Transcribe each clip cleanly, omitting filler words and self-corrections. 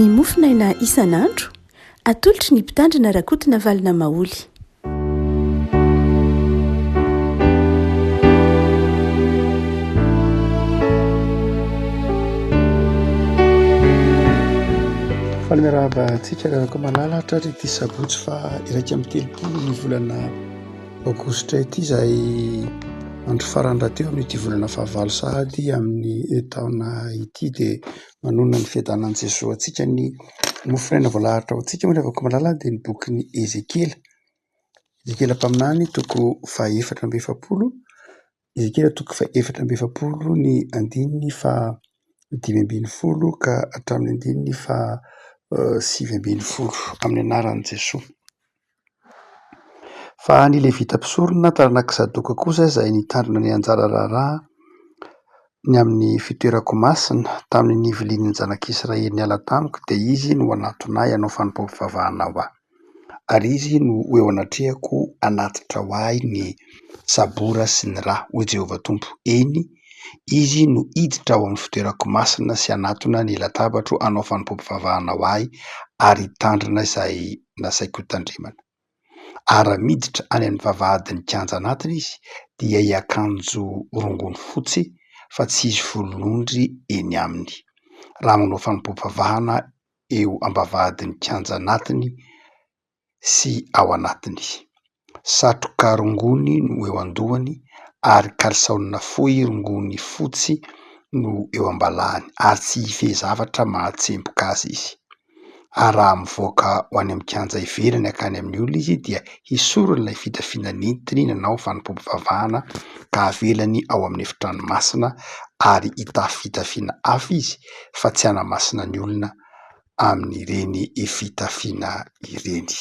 ny mofinaina isan'andro atolotry ny mpitandrina rakotina valina maoly. Falmerahaba antsika raraka malalatra ity sabotsy fa iraika amin'ny telopolo ny volana aogositra ity izay andro farany rahateo amin'ity volana fahavalo sahady amin'ny taona ity dia manonona ny fiadanan'i Jesosy antsika ny mofinaina voalahatra ao antsika moa rehefa malalaka dia ny bokin'ny Ezekela. Ezekela mpaminany toko fahaefatra amby efapolo, Ezekela toko fahaefatra amby efapolo ny andininy faha dimy ambin'ny folo ka hatramin'ny andininy faha sivy ambin'ny folo amin'ny anaran'i Jesosy. Fa ny Levita mpisorona taranaka Sadoka kosa izay nitandrina ny anjara raharaha ny amin'ny fitoerako masina tamin'ny nivilian'ny zanak'Israely niala tamiko dia izy no anatonay hanao fanompoam-pivavahana ho ahy. Ary izy no eo anatrehako anatitra ho ahy ny sabora sy ny rà ho Jehovah Tompo. Eny, izy no hiditra ao amin'ny fitoerako masina sy anatona ny latabatro hanao fanompoam-pivavahana ho ahy ary hitandrina izay nasaiko hitandrimana. Ary miditra any amin'ny vavahadin'ny kianja anatiny izy dia hiakanjo rongony fotsy fa tsy izy volon'ondry eny aminy. Raha manao fanompoam-pivavahana eo am-bavahadin'ny kianja anatiny sy ao anatiny. Satroka rongony no eo an-dohany ary kalisaonina fohy rongony fotsy no eo am-balahany ary tsy hife zavatra mahatsemboka azy izy. Ary raha mivoaka ho any amin'ny kianja ivelany akany amin'ny olona izy dia hisorony ilay fitafiana nentiny nanao fanompoam-pivavahana ka avelany ao amin'ny efitranomasina ary hitafy fitafiana hafa izy fa tsy hanamasina ny olona amin'ireny fitafiana ireny.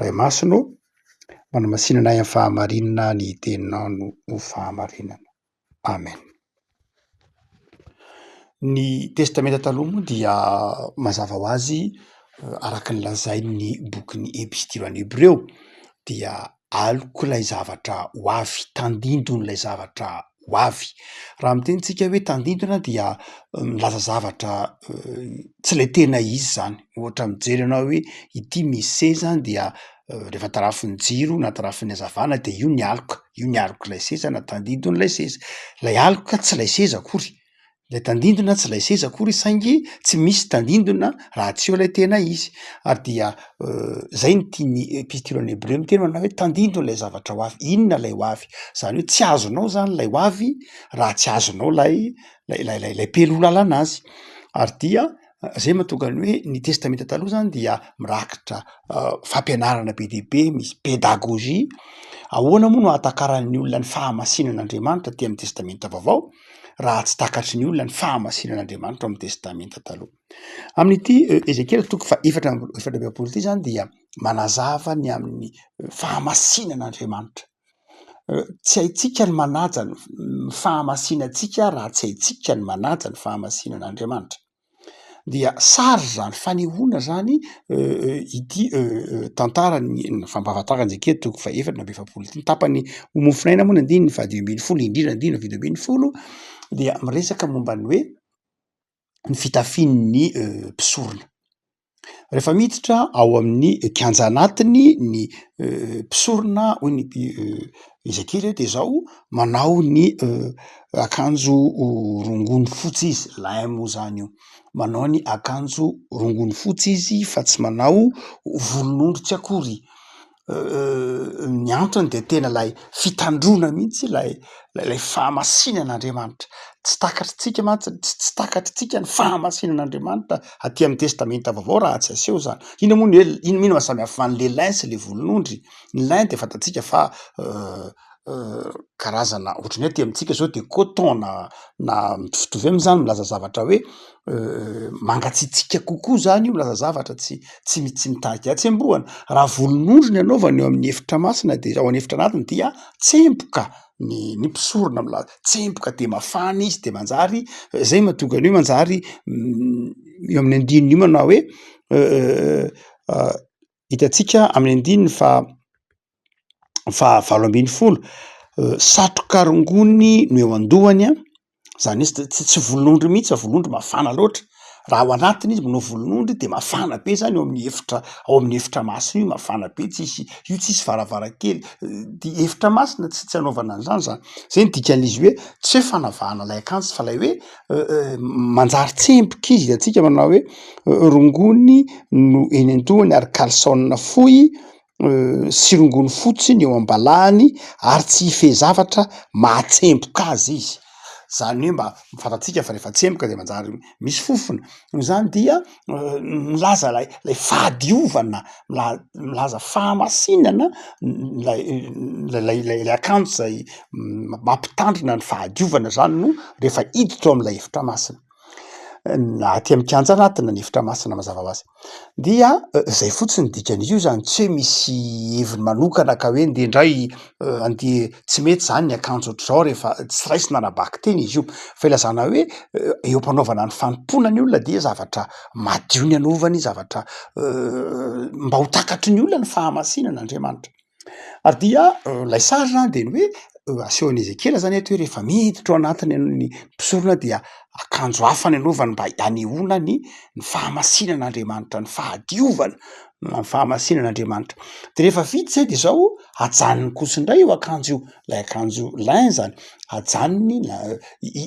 Ray Masino, manamasinana ahy amin'ny fahamarinana ny teninao no fahamarinana. Amen. Ny testamenta taloha moa dia mazava ho azy araka ny lazain'ny bokin'ny epistilany Hebreo dia aloko ilay zavatra ho avy, tandindona ilay zavatra ho avy. Raha mitenintsika hoe tandindona dia milaza zavatra tsy ilay tena izy izany. Ohatra mijery ianao hoe ity misy seza dia rehefa tarafin'ny jiro na tarafin'ny hazavana dia io ny aloka ilay seza na tandindona ilay seza. Ilay aloka tsy ilay seza akory. Ilay tandindona tsy ilay seza akory saingy tsy misy tandindona raha tsy eo ilay tena izy. Ary dia zay no tiany epistilany Hebreo miteny manao hoe tandindona ilay zavatra ho avy. Inona ilay ho avy? Izany hoe tsy azonao zany ilay ho avy raha tsy azonao lay pelo lalana azy. Ary dia zay mahatonga ny hoe ny testamenta taloha zany dia mirakitra fampianarana be dia be, misy pédagogie. Ahoana moa no ahatakaran'ny olona ny fahamasinan'Andriamanitra aty amin'ny testamenta vaovao raha tsy takatry ny olona ny fahamasinan'Andriamanitra amin'ny testamenta taloha. Amin'ity Ezekela toko fahaefatra amby efapolo ity zany dia manazava ny amin'ny fahamasinan'Andriamanitra. Tsy haitsika ny manaja ny fahamasinantsika raha tsy haitsika ny manaja ny fahamasinan'Andriamanitra. Dia sary zany fanehoana zany ity tantarany fampahafantarana Ezekela toko fahaefatra amby efapolo ity. Ny tapany ho mofinaina moa ny andininy faha dimy ambin'ny folo, indrindra andininy fito ambin'ny folo dia miresaka momba ny hoe ny fitafian'ny mpisorona. Rehefa miditra ao amin'ny kianja anatiny ny mpisorona hoy ny Ezekela dia izao manao ny akanjo rongony fotsy izy, lahy moa zany io. Manao ny akanjo rongony fotsy izy fa tsy manao volon'ondry akory. Ny antony dia tena ilay fitandrona mihitsy ilay fahamasinan'Andriamanitra. Tsy takatritsika mantsy, tsy takatritsika ny fahamasinan'Andriamanitra aty amin'ny testamenta vaovao raha tsy aseho zany. Ina moa ny hoe ino mahasamihafa an'le lin sy le volon'ondry? Ny lin dia fantatsika fa karazana ohatry ny hoe aty amintsika zao dia coton na mitovitovy aminy zany milaza zavatra hoe mangatsiatsiaka kokoa zany io, milaza zavatra tsy mitarika hatsembohana. Raha volon'ondry ny anaovana eo amin'ny efitra masina dia ao an'efitra anatiny dia tsemboka ny mpisorona milaza, tsemboka dia mafana izy dia manjary zay mahatonga ny hoe manjary eo amin'ny andininy io manao hoe hitantsika amin'ny andininy fa valo ambin'ny folo satroka rongony no eo an-dohany zany hoe tsy volon'ondry mihitsy fa volon'ondry mafana loatra raha ao anatiny izy manao volon'ondry de mafana be zany ao amin'ny efitra masina io mafana be tsisy varavarankely de efitra masina tsy anaovana an'zany zany. Zay ny dikan'izy hoe tsy hoe fanavahana lay akanjo fa lay hoe manjary tsemboka izy atsika manao hoe rongony no eny an-dohany ary caleçon fohy sy rongony fotsy ny eo am-balahany ary tsy hife zavatra mahatsemboka azy izy. Zany hoe mba fantatsika fa rehefa tsemboka de manjary misy fofona. Noho zany dia milaza lay fahadiovana, milaza fahamasinana lay akanjo zay mampitandrina ny fahadiovana zany no rehefa hiditra ao am'lay efitra masina. Aty amikanja anatina ny efitra masina mazava hoazy. Dia zay fotsiny dikan'io zany tsy hoe misy heviny manokana ka hoe nde ndray andeha tsy mety zany ny akanjo ohatr'zao rehefa tsy raisy nanabaky teny izy io, fa ilazana hoe eo am-panaovana ny fanompona ny olona dia zavatra madio ny anaovany, zavatra mba ho takatry ny olona ny fahamasinan'Andriamanitra. Ary dia lay sary zany de ny hoe asehon'i Ezekela zany eto hoe rehefa miditra ao anatiny ny mpisorona dia akanjo hafa ny anaovany mba hanehoana ny fahamasinan'Andriamanitra, ny fahadiovana ny fahamasinan'Andriamanitra. De rehefa vita zay de zao ajanony kosa indray io akanjo io, lay akanjo lin zany ajanony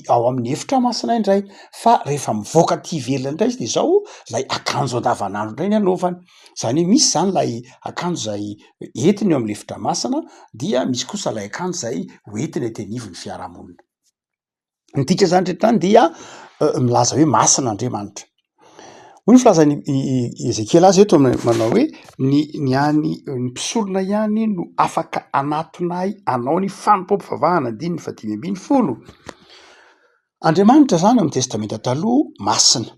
ao amin'ny efitra masina indray. Fa rehefa mivoaka aty ivelany indray izy de zao lay akanjo andavanandro indray ny anaovany. Zany hoe misy zany lay akanjo zay entiny eo am'le efitra masina, dia misy kosa lay akanjo zay hoentiny ety anivon'ny fiarahamonina. Ny dika zany rehetrany dia milaza hoe masin'Andriamanitra. Hoy ny filazan'i Ezekela azy eto manao hoe ny mpisorona ihany no afaka anatonay anao ny fanompom-pivavahana andininy 5:50. Andriamanitra zany amin'ny testamenta taloha masina.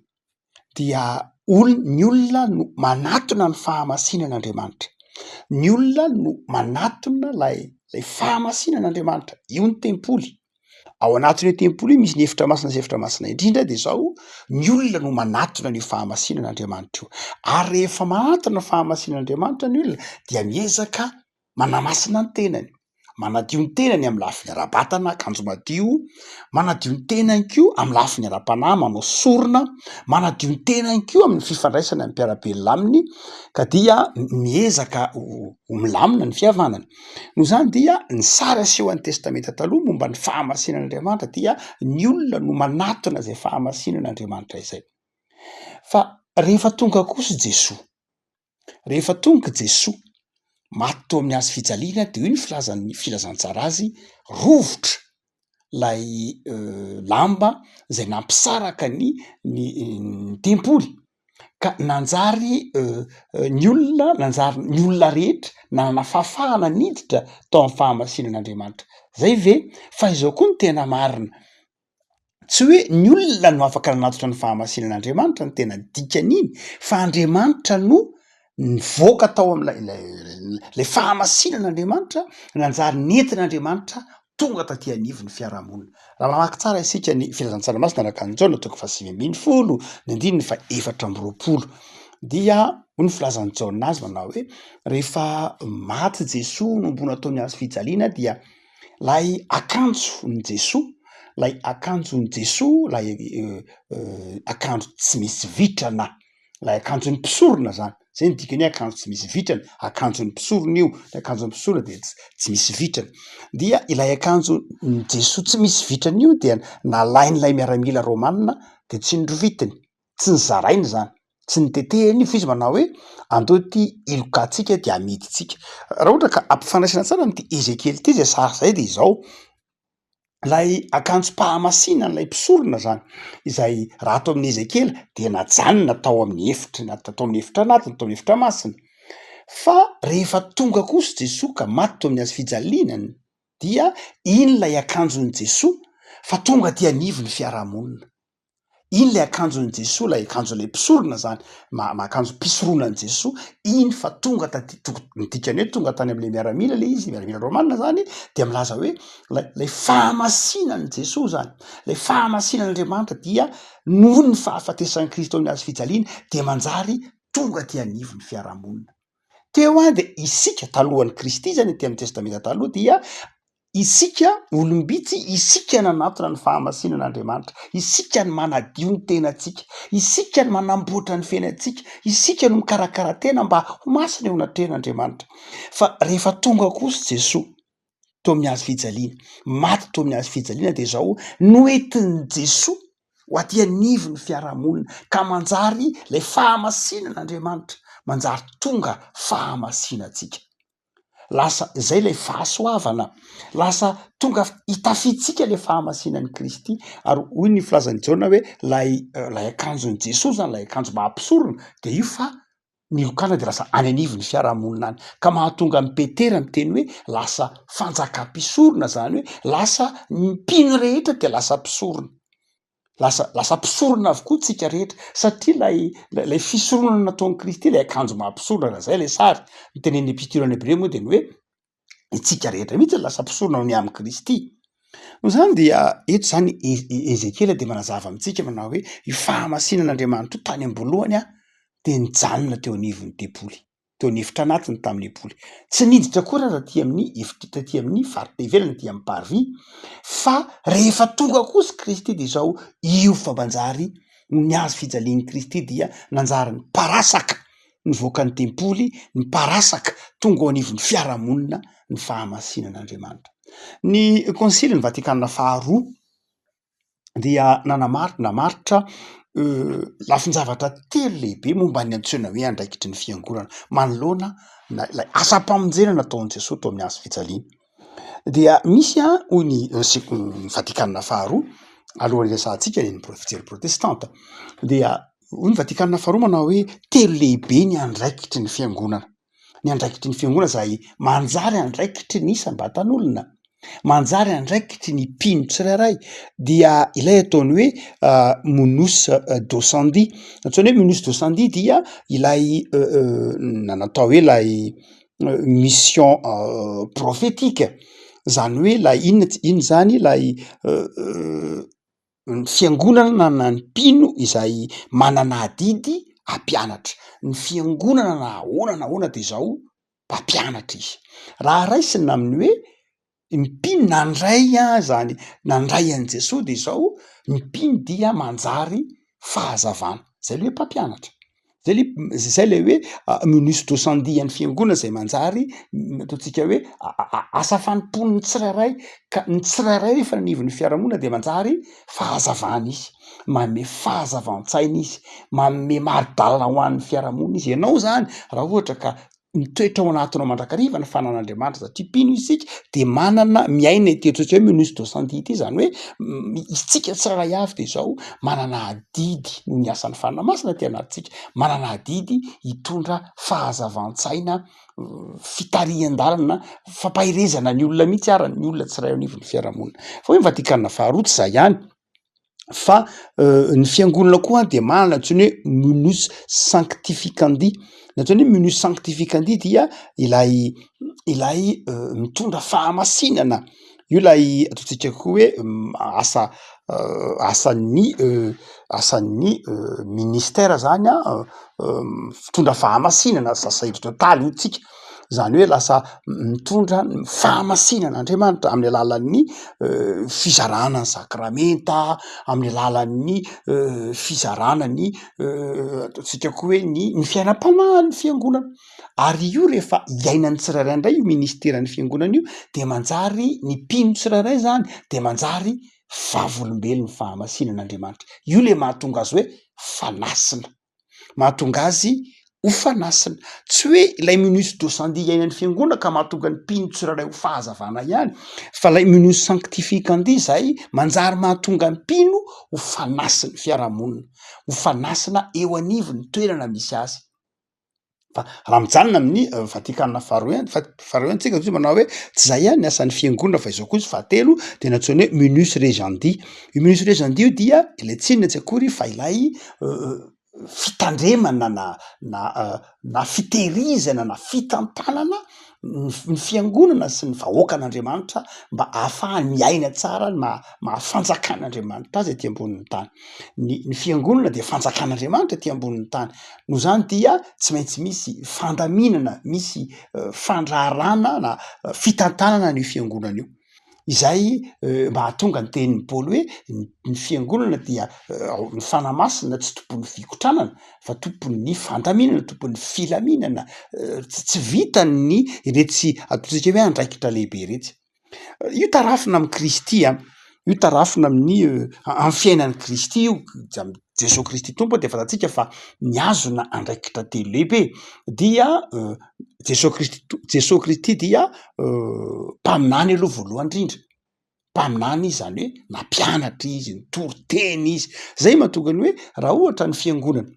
Dia ny olona no manatona ny fahamasinan'Andriamanitra. Ny olona no manatona lay fahamasinan'Andriamanitra. Io ny tempoly. Ao anatin'io tempoly io misy ny efitra masina sy efitra masina indrindra de zao ny olona no manatona ny fahamasinan'Andriamanitra io. Ary rehefa manatona fahamasinan'Andriamanitra ny olona dia miezaka manamasina ny tenany, manadio ny tenany amin'ny lafiny ara-batana, akanjo madio, manadio ny tenany koa amin'ny lafiny ara-panahy, manao sorona, manadio ny tenany koa amin'ny fifandraisana amin'ny mpiarabelona aminy, ka dia miezaka ho milamina ny fihavanana. Noho zany dia ny sary asehoan'ny testamenta taloha momba ny fahamasinan'Andriamanitra dia ny olona no manatona zay fahamasinan'Andriamanitra izay. Fa rehefa tonga kosa Jesoa, rehefa tonga Jesoa maty tao amin'ny hazo fijaliana de io ny filazantsara azy, rovotra lay lamba zay nampisaraka ny tempoly, ka nanjary ny olona rehetra nanana fahafahana niditra tao amin'ny fahamasinan'Andriamanitra. Zay ve fa izao koa ny tena marina. Tsy hoe ny olona no afaka nanatitra ny fahamasinan'Andriamanitra ny tena dikan'iny, fa Andriamanitra no nivoaka tao am'lay fahamasinan'Andriamanitra nanjary nentin'Andriamanitra tonga taty anivon'ny fiarahamonina. Raha mamaky tsara isika ny filazantsara masina araka ny Jaona 5:20, ny andininy 4:20, dia hoy ny filazan'ny Jaona azy manao hoe rehefa maty Jesoa nombona tao amin'ny hazo fijaliana dia lay akanjon' Jesoa, lay akanjon' Jesoa, lay akanjo tsy misy vitrana, lay akanjon'ny mpisorona zany. Zay ny dikany hoe akanjo tsy misy vitrana, akanjon'ny mpisorona io, lay akanjon'ny mpisorona de tsy misy vitrana. Dia ilay akanjon'ny Jesoa tsy misy vitrana io dia nalain'lay miaramila Romanina de tsy nirovitiny, tsy nizarainy zany, tsy nitetehany fa izy manao hoe andao ty ilokantsika de amiditsika. Raha ohatra ka ampifandraisana tsara n'ity Ezekely ity zay sary zay de izao lay akanjom-pahamasinana lay mpisorona zany, izay raha atao amin'ny Ezekela de najanona tao amin'ny efitra, tao amin'ny efitra anatiny, tao amin'ny efitra masina. Fa rehefa tonga kosa Jesoa ka maty tao amin'ny hazo fijalinany dia iny lay akanjon'i Jesoa fa tonga aty anivon'ny fiarahamonina. Iny lay akanjon'i Jesoa, lay akanjon'lay mpisorona zany, akanjo mpisoronan'i Jesoa, iny fa tonga taty ny dikany hoe tonga tany am'le miaramila le izy, miaramila Romanina zany, de milaza hoe lay fahamasinan'i Jesoa zany, lay fahamasinan'Andriamanitra dia noho ny fahafatesan'i Kristy ao amin'ny hazo fijaliana de manjary tonga aty anivon'ny fiarahamonina. Teo de isika talohan'ny Kristy zany aty amin'ny testamenta taloha dia isika olombitsy isika nanatona ny fahamasinan'Andriamanitra, isika ny manadio ny tenantsika, isika ny manamboatra ny fiainantsika, isika no mikarakara tena mba ho masina eo anatrehan'Andriamanitra. Fa rehefa tonga kosa Jesosy to amin'ny hazo fijaliana, maty to amin'ny hazo fijaliana de zao noentin'ny Jesosy ho aty anivo ny fiarahamonina ka manjary lay fahamasinan'Andriamanitra, manjary tonga fahamasinantsika. Lasa zay lay fahasoavana, lasa tonga hitafitsika le fahamasinan'ny Kristy. Ary hoy ny filazan'i Jaona hoe lay akanjon'i Jesosy zany, lay akanjo mampisorona de io fa milokana de lasa any anivon'ny fiarahamonina any, ka mahatonga ny Petera miteny hoe lasa fanjakam-pisorona, zany hoe lasa mpino rehetra de lasa mpisorona, lasa mpisorona avokoa tsika rehetra, satria lay fisoronana nataon'i Kristy lay akanjo mampisorona, zay lay sary mitenen'ny epistole any Hebreo moa de ny hoe itsika rehetra mihitsy lasa mpisorona ny amin'ny Kristy. No zany dia eto zany Ezekela de manazava amintsika manao hoe io fahamasinan'Andriamanitra io tany am-boalohany de nijanona teo anivon'ny depoly, teo an'efitra anatiny tamin'ny epoly, tsy niditra koa raha taty amin'ny faritra ivelany ty amin'ny parvis, fa rehefa tonga kosa Kristy de zao io fa manjary ny hazo fijalian'i Kristy dia nanjary ny parasaka nivoaka ny tempoly, ny parasaka tonga ao anivon'ny fiarahamonina ny fahamasinan'Andriamanitra. Ny konsily ny Vatikanina faharoa dia namaritra lafin-javatra telo lehibe momba ny antsoina hoe andraikitry ny fiangonana manoloana lay asa-pamonjena nataon'i Jesosy tao amin'ny hazo fijaliana. Dia misy hoy ny Vatikanina faharoa alohan'ny resantsika ny fijery protestanta, dia hoy ny Vatikanina faharoa manao hoe telo lehibe ny andraikitry ny fiangonana. Ny andraikitry ny fiangonana zay manjary andraikitry ny isam-batan'olona, manjary andraikitry ny mpino tsirairay, dia ilay ataony hoe monus docandi. Antsoina hoe monus docandi dia ilay natao hoe lay mission prophétique, zany hoe lay ino zany lay fiangonana na ny mpino izay manana adidy hampianatra, ny fiangonana na ahoana de zao mpampianatra izy. Raha raisina aminy hoe mpino nandray zany nandray an'i Jesosy de zao mpino dia manjary fahazavana, zay le hoe mpampianatra, zay le hoe monus docandi an'ny fiangonana zay manjary ataontsika hoe asa fanompoan'ny tsirairay, ka ny tsirairay rehefa nanivon'ny fiarahamonina de manjary fahazavana izy, manome fahazavan-tsaina izy, manome mari-dalana ho an'ny fiarahamonina izy. Ianao zany raha ohatra ka mitoetra ao anatinao mandrakariva ny fanan'Andriamanitra satria mpino isika de manana miaina ity atsotra hoe monus docandi ity, zany hoe isika tsirairay avy de zao manana adidy no ny asan'ny fanamasina ty anatintsika, manana adidy hitondra fahazavan-tsaina, fitarihan-dalana, fampahirezana ny olona mihitsy arany ny olona tsiray anivon'ny fiarahamonina. Fa hoe ny Vatikanina faharoa tsy zay ihany, fa ny fiangonana koa de manana antsoina hoe monus sanctificandi. Natsoina hoe monus sanctificandi dia ilay mitondra fahamasinana, io lay ataontsika koa hoe asan'ny ministera zany fitondra fahamasinana sacerdotaly hoy tsika, zany hoe lasa mitondra fahamasinan'Andriamanitra amin'ny alalan'ny fizarana ny sakramenta, amin'ny alalan'ny fizarana ny ataontsika koa hoe ny fiainam-panahy ny fiangonana. Ary io rehefa iainan'ny tsirairay indray io ministeran'ny fiangonana io de manjary ny mpino tsirairay zany de manjary vavolombelon'ny fahamasinan'Andriamanitra. Io le mahatonga azy hoe fanasina, mahatonga azy ho fanasina, tsy hoe ilay monus docandi iainan'ny fiangonana ka mahatonga ny mpino tsirairay ho fahazavana ihany, fa lay monus sanctificandi zay manjary mahatonga ny mpino ho fanasin'ny fiarahamonina, ho fanasina eo anivon'ny toerana misy azy. Fa raha mijanona amin'ny Vatikanina faharoa tsika izy manao hoe tsy zay ihany ny asan'ny fiangonana fa izao koa izy fahatelo de natsoina hoe monus regandi. Io monus regandi io dia ilay tsinona tsy akory fa ilay fitandremana na fitehirizana na fitantanana ny fiangonana sy ny vahoakan'Andriamanitra mba ahafahany miaina tsara mahafanjakan'Andriamanitra azy aty ambonin'ny tany. Ny fiangonana de fanjakan'Andriamanitra aty ambonin'ny tany. No zany dia tsy maintsy misy fandaminana, misy fandraharana na fitantanana ny fiangonana io. izay mahatonga ny tenin'ny Paoly hoe ny fiangonana dia ny fanamasina tsy tompon'ny fikotranana fa tompon'ny fandaminana, tompon'ny filaminana, tsy vitany iretsy ataontsika hoe andraikitra lehibe iretsy. Io tarafina amin'ny Kristy io tarafina amin'ny fiainan'ny Kristy io Jesosy Kristy tompo de fantatsika fa niazona andraikitra telo lehibe dia Jesosy Kristy dia mpaminany aloha voalohany indrindra, mpaminany izy zany hoe nampianatra izy, nitory teny izy, zay mahatonga ny hoe raha ohatra ny fiangonana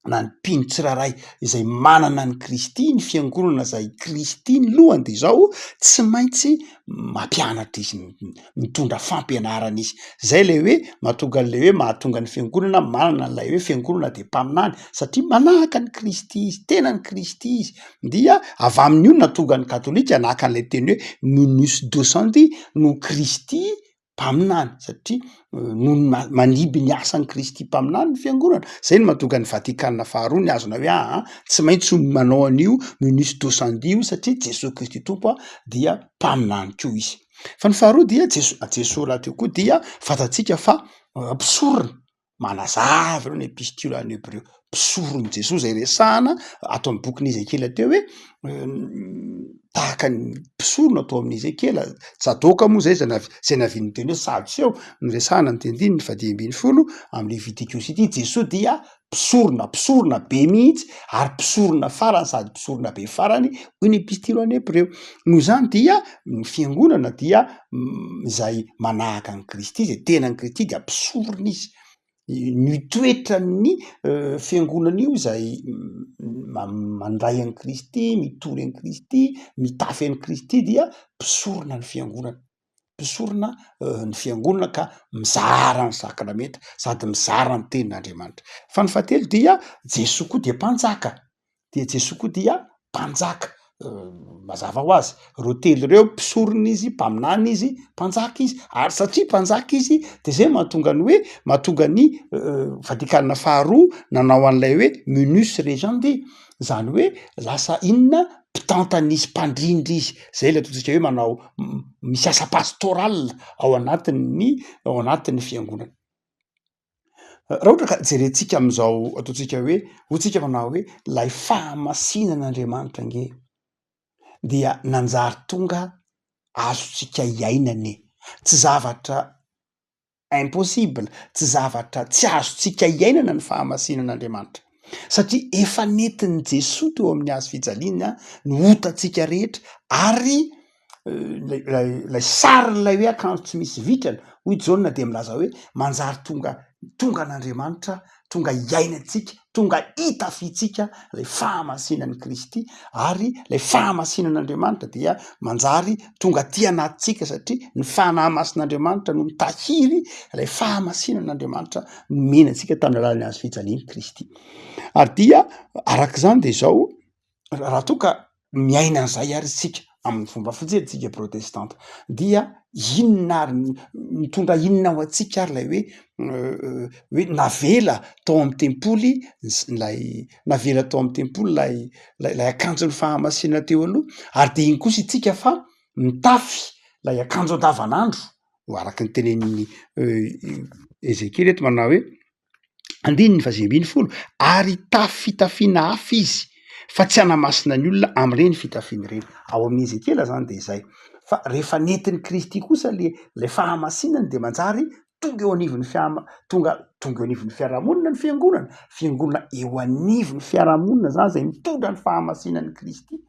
na ny mpino tsiraray izay manana ny Kristy, ny fiangonana zay Kristy ny lohany de zao tsy maintsy mampianatra izy, mitondra fampianarana izy. Zay le hoe mahatonga an'le hoe mahatonga ny fiangonana manana an'lay hoe fiangonana de mpaminany satria manahaka ny Kristy izy, tena ny Kristy izy. Dia avy amin'io natonga ny katolika nahaka an'lay teny hoe Munus Docenti no Kristy mpaminany satria no maniby ny asan'ny Kristy mpaminany ny fiangonana. Zay no mahatonga ny Vatikanina faharoa ny azona hoe tsy maintsy manao an'io Munus Docenti io satria Jesosy Kristy tompo dia mpaminany koa izy. Fa ny faharoa dia Jesosy raha teo koa dia fatatsika fa mpisorona manazava ireo ny epistule any Hebreo, mpisorony Jesosy zay resahana ato amin'ny bokin'ny Ezekela teo hoe tahaka ny mpisorona atao amin'ny Ezekela. Sadoka moa zay zay naviany teny hoe Sadoseo ny resahana ny tendiny ny 10 amin'ny Levitikos ity. Jesosy dia mpisorona be mihitsy ary mpisorona farany sady mpisorona be farany hoy ny epistule any Hebreo. Noho izany dia ny fiangonana dia zay manahaka ny Kristy zay tena ny Kristy dia mpisorona izy. Mitoetra ny fiangonana io zay mandray an'i Kristy, mitory an'i Kristy, mitafy an'i Kristy dia mpisorona ny fiangonana. Mpisorona ny fiangonana ka mizara ny sakramenta sady mizara ny tenin'Andriamanitra. Fa ny fahatelo dia Jesosy koa dia mpanjaka. Dia Jesosy koa dia mpanjaka. Mazava ho azy reo telo reo mpisorona izy, mpaminany izy, mpanjaka izy, ary satria mpanjaka izy de zay mahatonga ny hoe mahatonga ny Vatikanina faharoa nanao an'lay hoe Munus Regenti, zany hoe lasa inona mpitantana izy, mpandrindra izy. Zay le ataontsika hoe manao misy asa pastoral ao anatin'ny fiangonana. Raha ohatra ka jerentsika am'izao ataontsika hoe hotsika manao hoe lay fahamasinan'Andriamanitra nge dia nanjary tonga azontsika iainane, tsy zavatra impossible, tsy zavatra tsy azontsika iainana ny fahamasinan'Andriamanitra satria efa nentin'i Jesosy teo amin'ny hazo fijaliana ny hotantsika rehetra ary lay sarin'lay hoe akanjo tsy misy vitrana hoy Jaona de milaza hoe manjary tonga an'Andriamanitra, tonga iainantsika, tonga hitafitsika lay fahamasinan'ny Kristy ary lay fahamasinan'Andriamanitra dia manjary tonga aty anatintsika satria ny fanahy masin'Andriamanitra no mitahiry lay fahamasinan'Andriamanitra nomenantsika tamin'ny alalan'ny hazo fijaliana Kristy. Ary dia arak'izany de zao raha toa ka miaina an'izay ary isika amin'ny fomba fijery protestanta dia inona ary mitondra inona ho antsika ary lay hoe navela tao amin'ny tempoly navela tao amin'ny tempoly lay akanjon'ny fahamasinana teo aloha ary de iny kosa itsika fa mitafy lay akanjo andavanandro araky ny tenen'ny Ezekely eto manao hoe 10:20 ary fitafiana hafa izy fa tsy hanamasina ny olona am'ireny fitafiana ireny. Ao amin'ny Ezekela zany de zay. Fa rehefa nentin'ny Kristy kosa le fahamasinany de manjary tonga eo anivon'ny tonga eo anivon'ny fiarahamonina ny fiangonana eo anivon'ny fiarahamonina zany zay mitondra ny fahamasinan'ny Kristy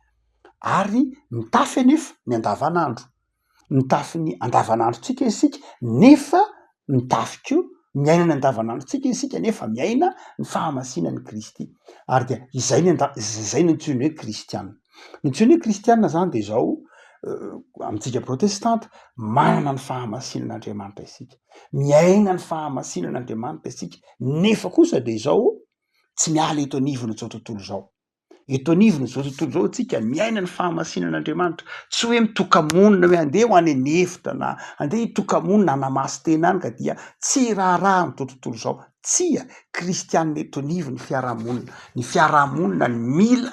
ary mitafy anefa ny andavanandro. Mitafy ny andavanandrotsika isika nefa mitafy koa miaina ny andavanandrotsika isika nefa miaina ny fahamasinan'ny Kristy. Ary dia izay no antsoina hoe kristianina. Ny antsoina hoe kristianina zany de zao amintsika protestanta manana ny fahamasinan'Andriamanitra isika, miaina ny fahamasinan'Andriamanitra isika nefa kosa de zao tsy miala eto anivony zao tontolo zao. Eto anivony zao tontolo zao tsika miaina ny fahamasinan'Andriamanitra, tsy hoe mitoka-monina hoe andeha ho any anefitra na andeha hitoka-monina anamasy tena any ka dia tsy raharaha amin'ny tontolo zao. Tsia kristianina eto anivony fiarahamonina, ny fiarahamonina ny mila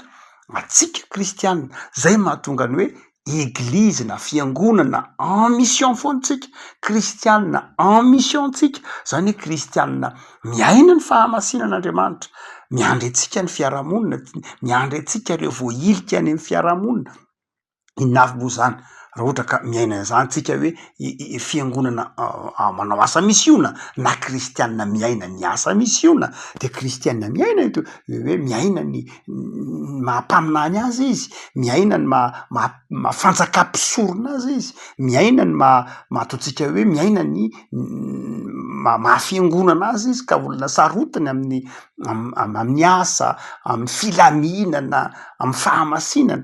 atsika kristianina, zay mahatonga ny hoe eglizy na fiangonana en mission foantsika, kristianina en mission tsika, zany hoe kristianina miaina ny fahamasinan'Andriamanitra, miandry antsika ny fiarahamonina, miandry antsika ireo voailika any amin'ny fiarahamonina. Inona avy moa zany raha ohatra ka miaina an'izany tsika hoe fiangonana manao asa misiona na kristianina miaina ny asa misiona, de kristianina miaina ito hoe miaina ny mahampaminany azy izy, miaina ny mahafanjakam-pisorona azy izy, miaina ny mahataotsika hoe miaina ny mahafiangonana azy izy ka olona sarotiny amin'ny asa, amin'ny filaminana, amin'ny fahamasinana.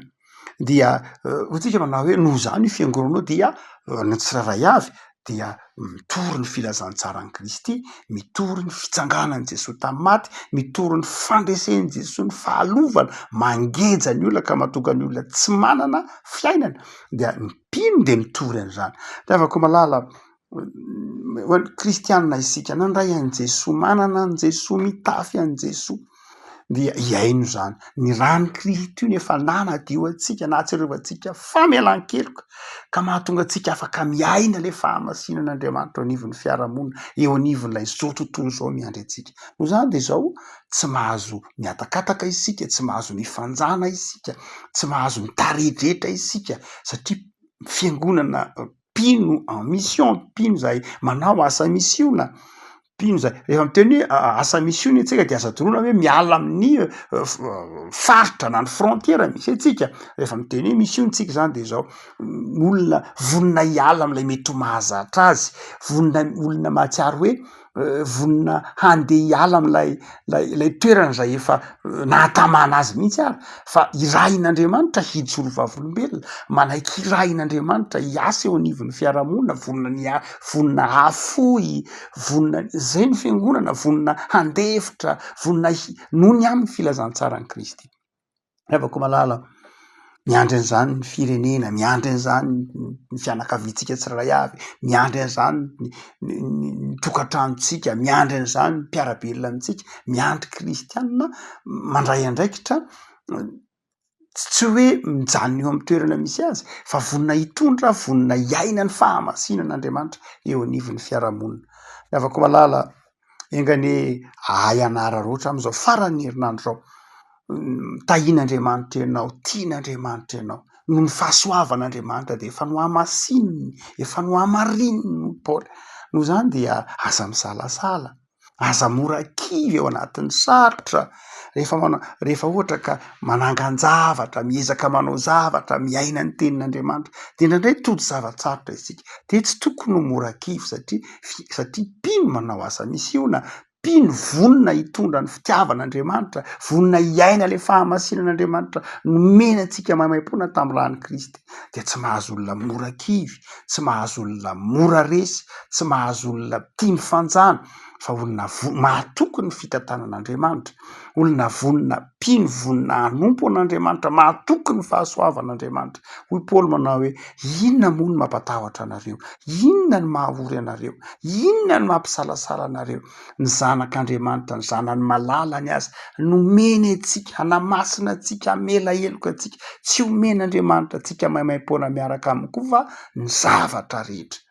Dia hotsika manao hoe noho zany fiangonanao dia ny tsirairay avy dia mitory ny filazantsara ny Kristy, mitory ny fitsanganan'i Jesosy tamy maty, mitory ny fandresen'i Jesosy, ny fahalovana, mangeja ny olona ka mahatonga ny olona tsy manana fiainana. Dia mpino de mitory an'izany. De afaka malala hoe kristianina isika nandray an'i Jesosy, manana an'i Jesosy, mitafy an'i Jesosy, dia iaino zany ny rany Kristy io nefa nanadio antsika, nahatsiarovatsika famelan-keloka ka mahatonga antsika afaka miaina le fahamasinan'Andriamanitra eo anivon'ny fiarahamonina, eo anivon'ilay zao tontolo zao miandry antsika. No zany de zao tsy mahazo miatakataka isika, tsy mahazo mifanjana isika, tsy mahazo mitaridretra isika, satria fiangonana mpino en mission, mpino zay manao asa misiona, mpino zay rehefa miteny hoe asa misiona antsika de aza toroana hoe miala amin'ny faritra na ny frontiera misy antsika. Rehefa miteny hoe mission tsika zany de zao olona vonona hiala am'ilay mety ho mahazatra azy, olona mahatsiaro hoe vonona handeha hiala am'lay toerana zay efa nahatamana azy mihitsy ary, fa irain'Andriamanitra hijoro vavolombelona, manaiky irain'Andriamanitra hiasa eo anivon'ny fiarahamonina, vonona hafoy, vonona zay ny fiangonana, vonona handefitra, vonona noho ny amin'ny filazantsara ny Kristy. Afaka malala miandry an'izany ny firenena, miandry an'izany ny fianakaviantsika tsirairay avy, miandry an'izany ny tokantranontsika, miandry an'izany ny mpiarabelona amintsika, miandry kristianina mandray andraikitra, tsy hoe mijanona eo amin'ny toerana misy azy, fa vonona hitondra, vonona hiaina ny fahamasinan'Andriamanitra eo anivon'ny fiarahamonina. Afaka malala engane anara roatra am'izao faran'ny herinandro zao, tahian'Andriamanitra ianao, tian'Andriamanitra ianao, noho ny fahasoavan'Andriamanitra de efa nohamasininy, efa nohamarininy Paoly. Noho zany dia aza misalasala, aza mora kivy eo anatin'ny sarotra, rehefa ohatra ka manangan-javatra, miezaka manao zavatra, miaina ny tenin'Andriamanitra, de indraindray tody zavatsarotra isika, de tsy tokony ho mora kivy satria mpino manao asa misiona, mpino vonona hitondra ny fitiavan'Andriamanitra, vonona hiaina le fahamasinan'Andriamanitra nomena antsika maimaim-pona tamy rany Kristy. De tsy mahazo olona mora kivy, tsy mahazo olona mora resy, tsy mahazo olona tia mifanjana, fa olona mahatoky ny fitantanan'Andriamanitra, olona vonona mpino, vonona hanompo an'Andriamanitra, mahatoky ny fahasoavan'Andriamanitra. Hoy Paoly manao hoe inona moa ny mampatahotra anareo, inona ny mahaory anareo, inona ny mampisalasala anareo. Ny zanak'Andriamanitra, ny zanany malala ny azy, nomeny antsika, hanamasina antsika, hamela heloka antsika, tsy homen'Andriamanitra antsika maimaim-poana miaraka aminy koa fa ny zavatra rehetra.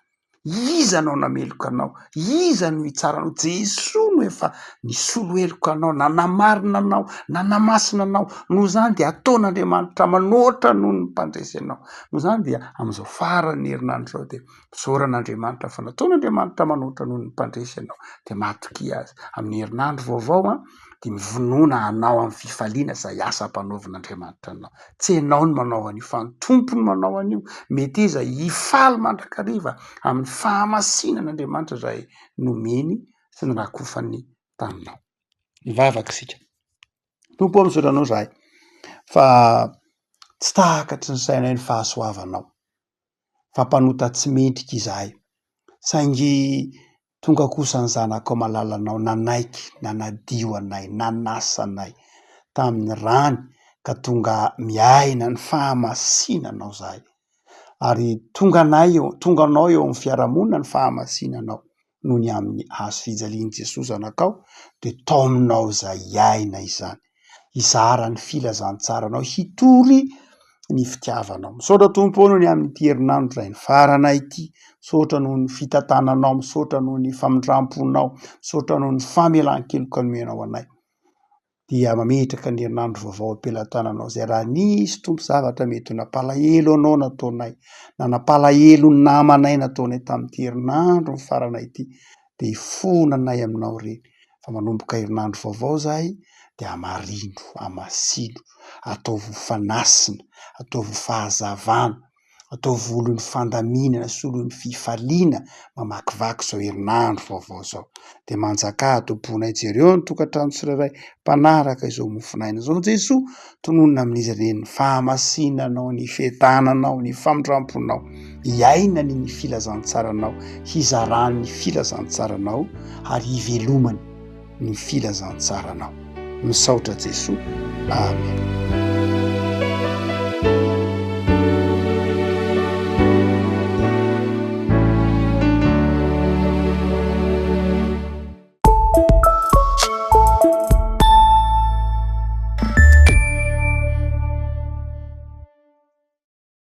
Iza anao nameloka anao, iza no hitsaranao, Jesosy no efa nisolo heloka anao, nanamarina anao, nanamasina anao. Noho zany dia ataon'Andriamanitra manoatra noho ny mpandresy anao. Noho zany dia am'izao faran'ny herinandro zao de misaoran'Andriamanitra fa nataon'Andriamanitra manoatra noho ny mpandresy anao, de matoky azy amin'ny herinandro vaovao de mivonoana anao amin'ny fifaliana zay asa ampanaovan'Andriamanitra anao. Tsy ianao no manao an'io, fa ny Tompo no manao an'io. Mety iza hifaly mandrakariva amin'ny fahamasinan'Andriamanitra zay nomeny sy ny rakofany taminao. Mivavaka isika. Tompo amin'izao ranao zahay fa tsy takatry ny sainay ny fahasoavanao, fa mpanota tsy mendrika izahay, saingy tonga kosa ny zanakao malalanao nanaiky, nanadio anay, nanasa anay tamin'ny rany ka tonga miaina ny fahamasinanao zahay. Ary tonga anao eo amin'ny fiarahamonina ny fahamasinanao noho ny amin'ny hazo fijalian'i Jesosy zanakao, de tao aminao zay hiaina izany, hizara ny filazantsaranao, hitory ny fitiavanao. Misaotra tompo noho ny amin'ity herinandro zay ny farana ity. Misaotra noho ny fitantananao, misaotra noho ny famindramponao, misaotra noho ny famelan-keloka nomenao anay. Dia mametraka ny herinandro vaovao ampelantananao zay raha nisy tompo zavatra mety napalahelo anao nataonay, na napalahelo ny namanay nataonay tamin'ity herinandro ny farana ity, de ifonanay aminao reny. Fa manomboka herinandro vaovao zahay de amarino, amasino, ataovy fanasina, ataovy fahazavana, ataovy olon'ny fandaminana sy olon'ny fifaliana mamakivaky zao herinandro vaovao zao. De manjakà tomponay jereo ny tokantrano tsirairay mpanaraka izao mofinaina zao Jesoa, tononona amin'izy ireny ny fahamasinanao, ny fientananao, ny famindramponao, hiainany ny filazantsaranao, hizarany ny filazantsaranao ary hivelomany ny filazantsaranao. Misaotra Jesoa. Amen.